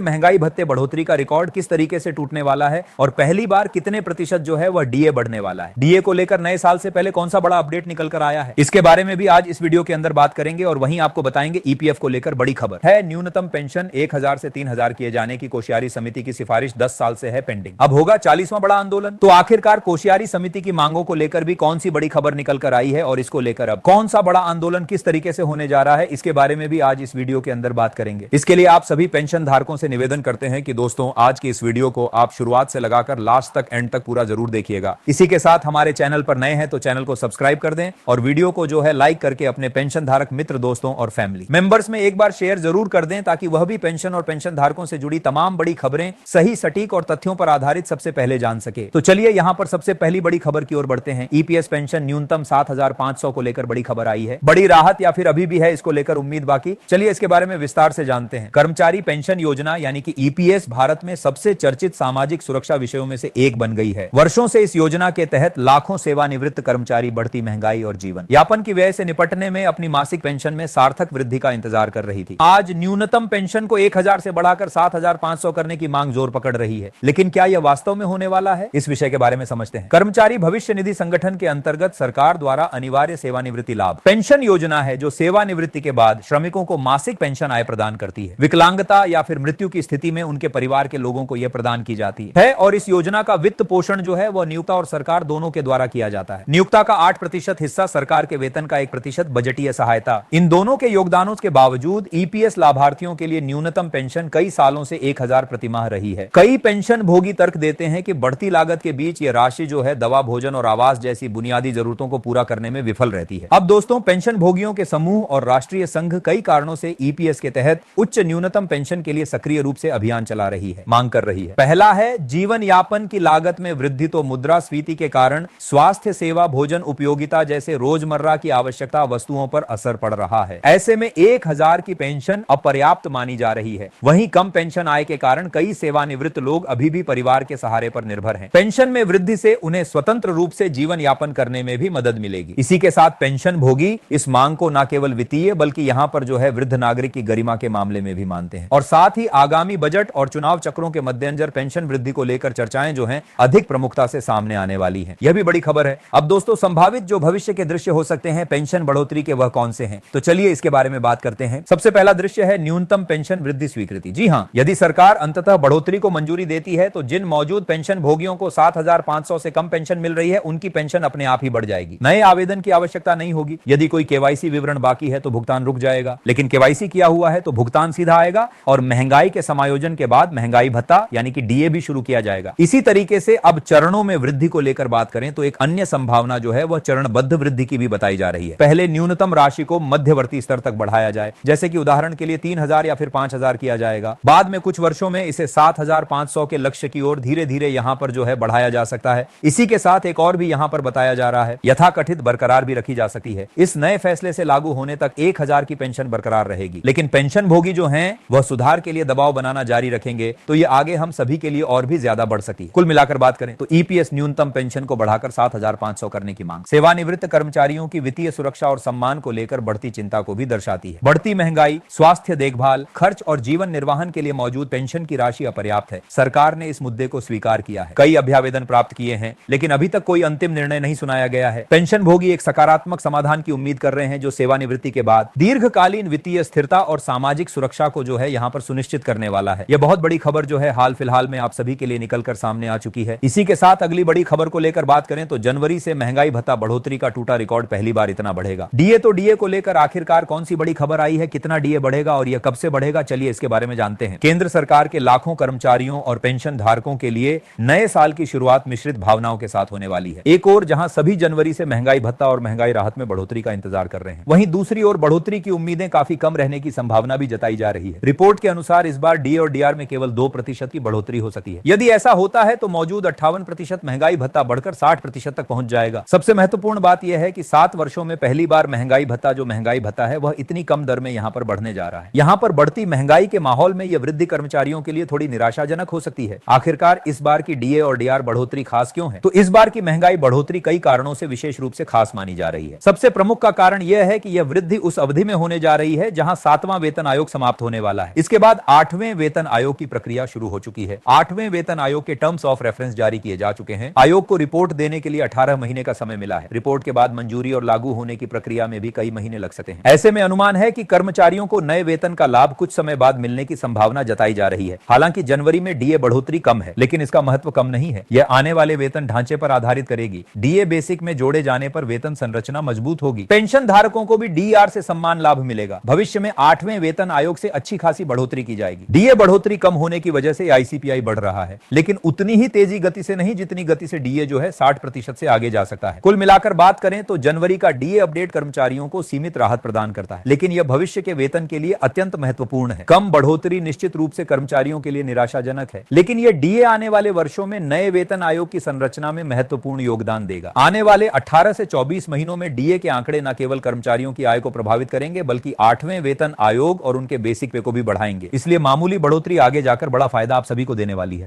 महंगाई भत्ते बढ़ोतरी का रिकॉर्ड किस तरीके से टूटने वाला है और पहली बार कितने प्रतिशत जो है वह डीए बढ़ने वाला है। डीए को लेकर नए साल से पहले कौन सा बड़ा अपडेट निकल कर आया है, इसके बारे में भी आज इस वीडियो के अंदर बात करेंगे। और वहीं आपको बताएंगे ईपीएफ को लेकर बड़ी खबर है। न्यूनतम पेंशन 1000 से 3000 किए जाने की कोश्यारी समिति की सिफारिश 10 साल से है पेंडिंग। अब होगा 40वां बड़ा आंदोलन। तो आखिरकार कोश्यारी समिति की मांगों को लेकर भी कौन सी बड़ी खबर निकल कर आई है और इसको लेकर अब कौन सा बड़ा आंदोलन किस तरीके से होने जा रहा है, इसके बारे में भी आज इस वीडियो के अंदर बात करेंगे। इसके लिए आप सभी पेंशन धारकों से निवेदन करते हैं कि दोस्तों आज की इस वीडियो को आप शुरुआत से लगाकर लास्ट तक एंड तक पूरा जरूर देखिएगा। इसी के साथ हमारे चैनल पर नए हैं तो चैनल को सब्सक्राइब कर दें और वीडियो को जो है लाइक करके अपने पेंशन धारक मित्र दोस्तों और फैमिली मेंबर्स में एक बार शेयर जरूर कर दें ताकि वह भी पेंशन और पेंशन धारकों से जुड़ी तमाम बड़ी खबरें सही सटीक और तथ्यों पर आधारित सबसे पहले जान सके। तो चलिए यहां पर सबसे पहली बड़ी खबर की ओर बढ़ते हैं। ईपीएस पेंशन न्यूनतम 7500 को लेकर बड़ी खबर आई है। बड़ी राहत या फिर अभी भी है इसको लेकर उम्मीद बाकी, चलिए इसके बारे में विस्तार से जानते हैं। कर्मचारी पेंशन योजना यानी कि ईपीएस भारत में सबसे चर्चित सामाजिक सुरक्षा विषयों में से एक बन गई है। वर्षों से इस योजना के तहत लाखों सेवानिवृत्त कर्मचारी बढ़ती महंगाई और जीवन यापन की व्यय से निपटने में अपनी मासिक पेंशन में सार्थक वृद्धि का इंतजार कर रही थी। आज न्यूनतम पेंशन को 1000 से बढ़ाकर 7500 करने की मांग जोर पकड़ रही है, लेकिन क्या यह वास्तव में होने वाला है, इस विषय के बारे में समझते हैं। कर्मचारी भविष्य निधि संगठन के अंतर्गत सरकार द्वारा अनिवार्य सेवानिवृत्ति लाभ पेंशन योजना है जो सेवानिवृत्ति के बाद श्रमिकों को मासिक पेंशन आय प्रदान करती है। विकलांगता या फिर मृत्यु की स्थिति में उनके परिवार के लोगों को यह प्रदान की जाती है और इस योजना का वित्त पोषण जो है वह नियोक्ता और सरकार दोनों के द्वारा किया जाता है। नियोक्ता का 8% हिस्सा, सरकार के वेतन का 1% बजटीय सहायता। इन दोनों के योगदानों के बावजूद ईपीएस लाभार्थियों के लिए न्यूनतम पेंशन कई सालों से 1000 प्रतिमाह रही है। कई पेंशन भोगी तर्क देते हैं कि बढ़ती लागत के बीच यह राशि जो है दवा, भोजन और आवास जैसी बुनियादी जरूरतों को पूरा करने में विफल रहती है। अब दोस्तों पेंशन भोगियों के समूह और राष्ट्रीय संघ कई कारणों से ईपीएस के तहत उच्च न्यूनतम पेंशन के लिए सक्रिय रूप से अभियान चला रही है, मांग कर रही है। पहला है जीवन यापन की लागत में वृद्धि। तो मुद्रास्फीति के कारण स्वास्थ्य सेवा, भोजन, उपयोगिता जैसे रोजमर्रा की आवश्यकता वस्तुओं पर असर पड़ रहा है। ऐसे में 1000 की पेंशन अपर्याप्त मानी जा रही है। वहीं कम पेंशन आय के कारण कई सेवानिवृत्त लोग अभी भी परिवार के सहारे पर निर्भर हैं। पेंशन में वृद्धि से उन्हें स्वतंत्र रूप से जीवन यापन करने में भी मदद मिलेगी। इसी के साथ पेंशन भोगी इस मांग को न केवल वित्तीय बल्कि यहां पर जो है वृद्ध नागरिक की गरिमा के मामले में भी मानते हैं। और साथ ही आगामी बजट और चुनाव चक्रों के मद्देनजर पेंशन वृद्धि को लेकर चर्चाएं जो हैं अधिक प्रमुखता से सामने आने वाली हैं। यह भी बड़ी खबर है। अब दोस्तों संभावित जो भविष्य के दृश्य हो सकते हैं पेंशन बढ़ोतरी के वह कौन से हैं, तो चलिए इसके बारे में बात करते हैं। सबसे पहला दृश्य है न्यूनतम पेंशन वृद्धि स्वीकृति। जी हां, यदि सरकार अंततः बढ़ोतरी को मंजूरी देती है तो जिन मौजूद पेंशन भोगियों को 7500 से कम पेंशन मिल रही है उनकी पेंशन अपने आप ही बढ़ जाएगी। नए आवेदन की आवश्यकता नहीं होगी। यदि कोई केवाईसी विवरण बाकी है तो भुगतान रुक जाएगा, लेकिन केवाईसी किया हुआ है तो भुगतान सीधा आएगा और महंगाई के समायोजन के बाद महंगाई भत्ता यानी कि डीए भी शुरू किया जाएगा। इसी तरीके से अब चरणों में वृद्धि को लेकर बात करें तो एक अन्य संभावना जो है वह चरणबद्ध वृद्धि की भी बताई जा रही है। पहले न्यूनतम राशि को मध्यवर्ती स्तर तक बढ़ाया जाए, जैसे कि उदाहरण के लिए 3000 या फिर 5000 किया जाएगा। बाद में कुछ वर्षों में इसे 7500 के लक्ष्य की ओर धीरे धीरे यहां पर जो है बढ़ाया जा सकता है। इसी के साथ एक और भी यहां पर बताया जा रहा है, यथाकथित बरकरार भी रखी जा सकती है। इस नए फैसले से लागू होने तक 1000 की पेंशन बरकरार रहेगी, लेकिन पेंशन भोगी जो हैं वह सुधार के लिए दबाव बनाना जारी रखेंगे तो ये आगे हम सभी के लिए और भी ज्यादा बढ़ सकती है। कुल मिलाकर बात करें तो ईपीएस न्यूनतम पेंशन को बढ़ाकर 7500 करने की मांग सेवानिवृत्त कर्मचारियों की वित्तीय सुरक्षा और सम्मान को लेकर बढ़ती चिंता को भी दर्शाती है। बढ़ती महंगाई, स्वास्थ्य देखभाल, खर्च और जीवन निर्वाहन के लिए मौजूद पेंशन की राशि अपर्याप्त है। सरकार ने इस मुद्दे को स्वीकार किया है। कई अभ्यावेदन प्राप्त किए हैं, लेकिन अभी तक कोई अंतिम निर्णय नहीं सुनाया गया है। पेंशन भोगी एक सकारात्मक समाधान की उम्मीद कर रहे हैं जो सेवानिवृत्ति के बाद दीर्घकालीन वित्तीय स्थिरता और सामाजिक सुरक्षा को जो है यहाँ पर सुनिश्चित करने वाला है। यह बहुत बड़ी खबर जो है हाल फिलहाल में आप सभी के लिए निकलकर सामने आ चुकी है। इसी के साथ अगली बड़ी खबर को लेकर बात करें तो जनवरी से महंगाई भत्ता बढ़ोतरी का टूटा रिकॉर्ड पहली बार इतना बढ़ेगा। डीए तो डीए को लेकर आखिरकार कौन सी बड़ी खबर आई है, कितना डीए बढ़ेगा और यह कब से बढ़ेगा, चलिए इसके बारे में जानते हैं। केंद्र सरकार के लाखों कर्मचारियों और पेंशन धारकों के लिए नए साल की शुरुआत मिश्रित भावनाओं के साथ होने वाली है। एक ओर जहां सभी जनवरी से महंगाई भत्ता और महंगाई राहत में बढ़ोतरी का इंतजार कर रहे हैं, वहीं दूसरी ओर बढ़ोतरी की उम्मीदें काफी कम रहने की संभावना भी जताई जा रही है। रिपोर्ट के अनुसार इस बार डीए और डीआर में केवल 2% की बढ़ोतरी हो सकती है। यदि ऐसा होता है तो मौजूद 58% महंगाई भत्ता बढ़कर 60% तक पहुंच जाएगा। सबसे महत्वपूर्ण बात यह है कि 7 वर्षों में पहली बार महंगाई भत्ता जो महंगाई भत्ता है वह इतनी कम दर में यहां पर बढ़ने जा रहा है। यहां पर बढ़ती महंगाई के माहौल में यह वृद्धि कर्मचारियों के लिए थोड़ी निराशाजनक हो सकती है। आखिरकार इस बार की डीए और डीआर बढ़ोतरी खास क्यों है? तो इस बार की महंगाई बढ़ोतरी कई कारणों से विशेष रूप से खास मानी जा रही है। सबसे प्रमुख का कारण यह है कि यह वृद्धि उस अवधि में होने जा रही है जहां 7वां वेतन आयोग समाप्त होने वाला है। इसके बाद 8वें वेतन आयोग की प्रक्रिया शुरू हो चुकी है। 8वें वेतन आयोग के टर्म्स ऑफ रेफरेंस जारी किए जा चुके हैं। आयोग को रिपोर्ट देने के लिए 18 महीने का समय मिला है। रिपोर्ट के बाद मंजूरी और लागू होने की प्रक्रिया में भी कई महीने लग सकते हैं। ऐसे में अनुमान है कि कर्मचारियों को नए वेतन का लाभ कुछ समय बाद मिलने की संभावना जताई जा रही है। हालांकि जनवरी में डीए बढ़ोतरी कम है, लेकिन इसका महत्व कम नहीं है। यह आने वाले वेतन ढांचे पर आधारित करेगी। डीए बेसिक में जोड़े जाने पर वेतन संरचना मजबूत होगी। पेंशन धारकों को भी डीआर से सम्मान लाभ मिलेगा। भविष्य में 8वें वेतन आयोग से अच्छी खासी बढ़ोतरी की जाएगी। डीए बढ़ोतरी कम होने की वजह से आईसीपीआई बढ़ रहा है, लेकिन उतनी ही तेजी गति से नहीं जितनी गति से डीए जो है 60% से आगे जा सकता है। कुल मिलाकर बात करें तो जनवरी का डीए अपडेट कर्मचारियों को सीमित राहत प्रदान करता है, लेकिन यह भविष्य के वेतन के लिए अत्यंत महत्वपूर्ण है। कम बढ़ोतरी निश्चित रूप से कर्मचारियों के लिए निराशाजनक है, लेकिन यह डीए आने वाले वर्षों में नए वेतन आयोग की संरचना में महत्वपूर्ण योगदान देगा। आने वाले 18 से 24 महीनों में डीए के आंकड़े न केवल कर्मचारियों की आय को प्रभावित करेंगे, बल्कि 8वें वेतन आयोग और उनके बेसिक पे को भी बढ़ाएंगे। इसलिए मामूली बढ़ोतरी आगे जाकर बड़ा फायदा आप सभी को देने वाली है।